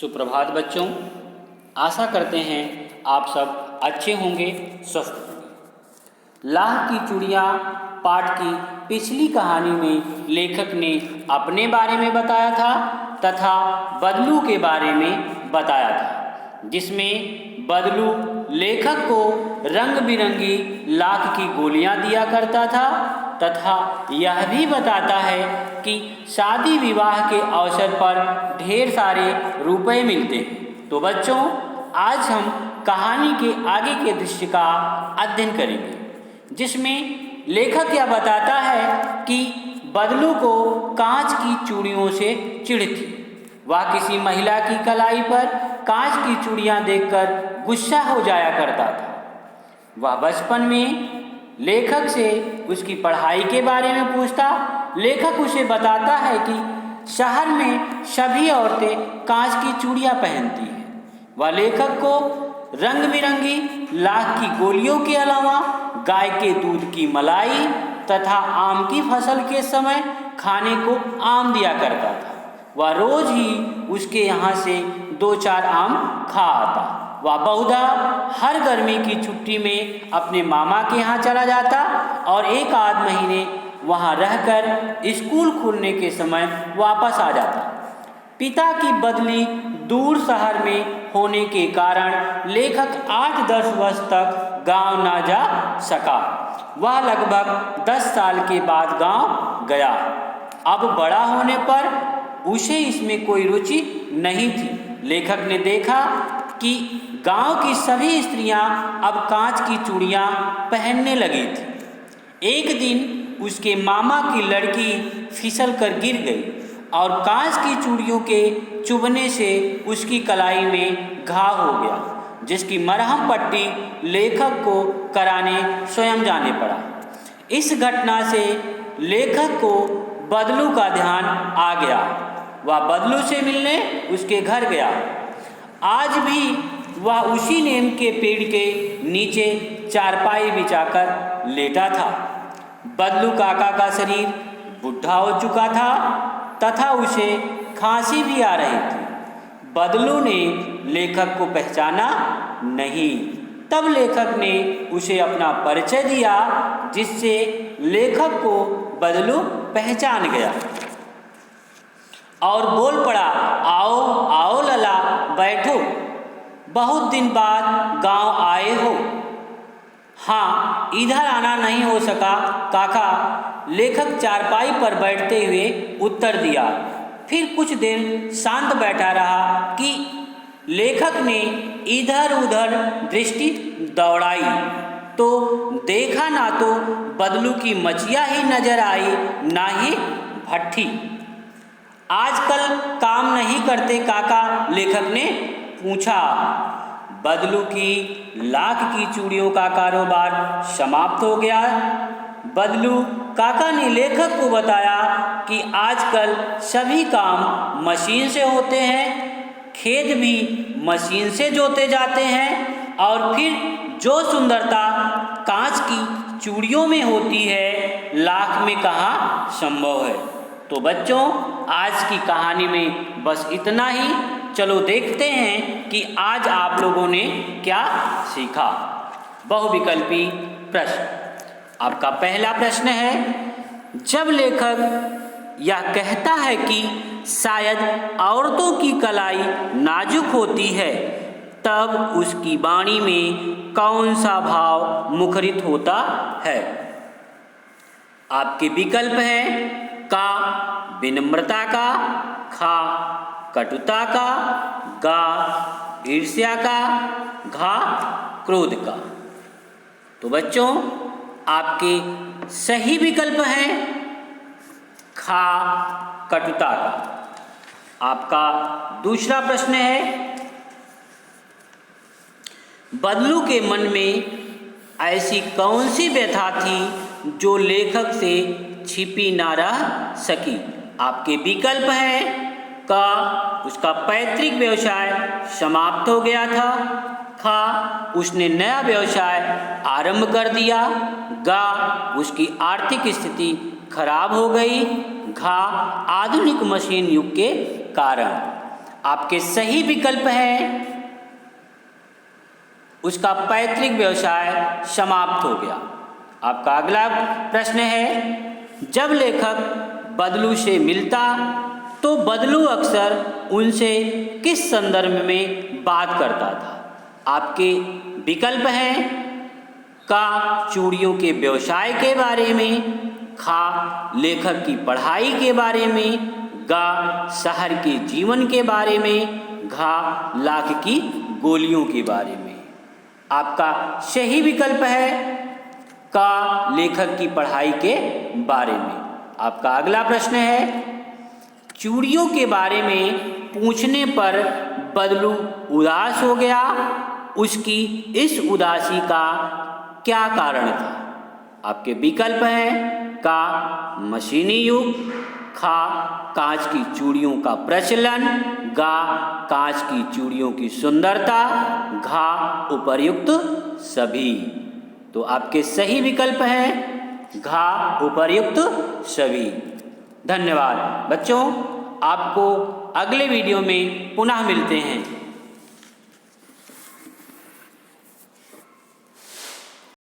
सुप्रभात बच्चों, आशा करते हैं आप सब अच्छे होंगे, स्वस्थ होंगे। लाह की चूड़ियाँ पाठ की पिछली कहानी में लेखक ने अपने बारे में बताया था तथा बदलू के बारे में बताया था, जिसमें बदलू लेखक को रंग बिरंगी लाख की गोलियां दिया करता था तथा यह भी बताता है कि शादी विवाह के अवसर पर ढेर सारे रुपए मिलते हैं। तो बच्चों, आज हम कहानी के आगे के दृश्य का अध्ययन करेंगे, जिसमें लेखक यह बताता है कि बदलू को कांच की चूड़ियों से चिढ़ थी। वह किसी महिला की कलाई पर कांच की चूड़ियां देखकर गुस्सा हो जाया करता था। वह बचपन में लेखक से उसकी पढ़ाई के बारे में पूछता। लेखक उसे बताता है कि शहर में सभी औरतें कांच की चूड़ियां पहनती हैं। वह लेखक को रंग बिरंगी लाख की गोलियों के अलावा गाय के दूध की मलाई तथा आम की फसल के समय खाने को आम दिया करता था। वह रोज ही उसके यहाँ से 2-4 आम खा आता। वह बहुधा हर गर्मी की छुट्टी में अपने मामा के यहाँ चला जाता और 1-आध महीने वहाँ रहकर स्कूल खुलने के समय वापस आ जाता। पिता की बदली दूर शहर में होने के कारण लेखक 8-10 वर्ष तक गांव ना जा सका। वह लगभग 10 साल के बाद गांव गया। अब बड़ा होने पर उसे इसमें कोई रुचि नहीं थी। लेखक ने देखा कि गांव की सभी स्त्रियां अब कांच की चूड़ियां पहनने लगी थी। एक दिन उसके मामा की लड़की फिसल कर गिर गई और कांच की चूड़ियों के चुभने से उसकी कलाई में घाव हो गया, जिसकी मरहम पट्टी लेखक को कराने स्वयं जाने पड़ा। इस घटना से लेखक को बदलू का ध्यान आ गया। वह बदलू से मिलने उसके घर गया। आज भी वह उसी नीम के पेड़ के नीचे चारपाई बिछाकर लेटा था। बदलू काका का शरीर बुढ़ा हो चुका था तथा उसे खांसी भी आ रही थी। बदलू ने लेखक को पहचाना नहीं। तब लेखक ने उसे अपना परिचय दिया, जिससे लेखक को बदलू पहचान गया और बोल पड़ा, आओ आओ लला, बैठो, बहुत दिन बाद गांव आए हो। हाँ, इधर आना नहीं हो सका काका, लेखक चारपाई पर बैठते हुए उत्तर दिया। फिर कुछ देर शांत बैठा रहा कि लेखक ने इधर उधर दृष्टि दौड़ाई तो देखा ना तो बदलू की मचिया ही नजर आई, ना ही भट्ठी। आजकल काम नहीं करते काका, लेखक ने पूछा। बदलू की लाख की चूड़ियों का कारोबार समाप्त हो गया। बदलू काका ने लेखक को बताया कि आजकल सभी काम मशीन से होते हैं, खेत भी मशीन से जोते जाते हैं और फिर जो सुंदरता कांच की चूड़ियों में होती है, लाख में कहाँ संभव है। तो बच्चों, आज की कहानी में बस इतना ही। चलो देखते हैं कि आज आप लोगों ने क्या सीखा। बहुविकल्पी प्रश्न। आपका पहला प्रश्न है, जब लेखक यह कहता है कि शायद औरतों की कलाई नाजुक होती है, तब उसकी वाणी में कौन सा भाव मुखरित होता है? आपके विकल्प हैं का विनम्रता का, खा कटुता का, गा ईर्ष्या का, घा क्रोध का। तो बच्चों, आपके सही विकल्प हैं खा कटुता का। आपका दूसरा प्रश्न है, बदलू के मन में ऐसी कौन सी व्यथा थी जो लेखक से छिपी ना रह सकी? आपके विकल्प हैं का उसका पैतृक व्यवसाय समाप्त हो गया था, खा उसने नया व्यवसाय आरंभ कर दिया, गा उसकी आर्थिक स्थिति खराब हो गई, घा आधुनिक मशीन युग के कारण। आपके सही विकल्प है उसका पैतृक व्यवसाय समाप्त हो गया। आपका अगला प्रश्न है, जब लेखक बदलू से मिलता तो बदलू अक्सर उनसे किस संदर्भ में बात करता था? आपके विकल्प हैं का चूड़ियों के व्यवसाय के बारे में, खा लेखक की पढ़ाई के बारे में, गा शहर के जीवन के बारे में, घा लाख की गोलियों के बारे में। आपका सही विकल्प है का लेखक की पढ़ाई के बारे में। आपका अगला प्रश्न है, चूड़ियों के बारे में पूछने पर बदलू उदास हो गया, उसकी इस उदासी का क्या कारण था? आपके विकल्प हैं का मशीनी युग, खा कांच की चूड़ियों का प्रचलन, गा कांच की चूड़ियों की सुंदरता, घा उपर्युक्त सभी। तो आपके सही विकल्प हैं घा उपर्युक्त सभी। धन्यवाद बच्चों, आपको अगले वीडियो में पुनः मिलते हैं।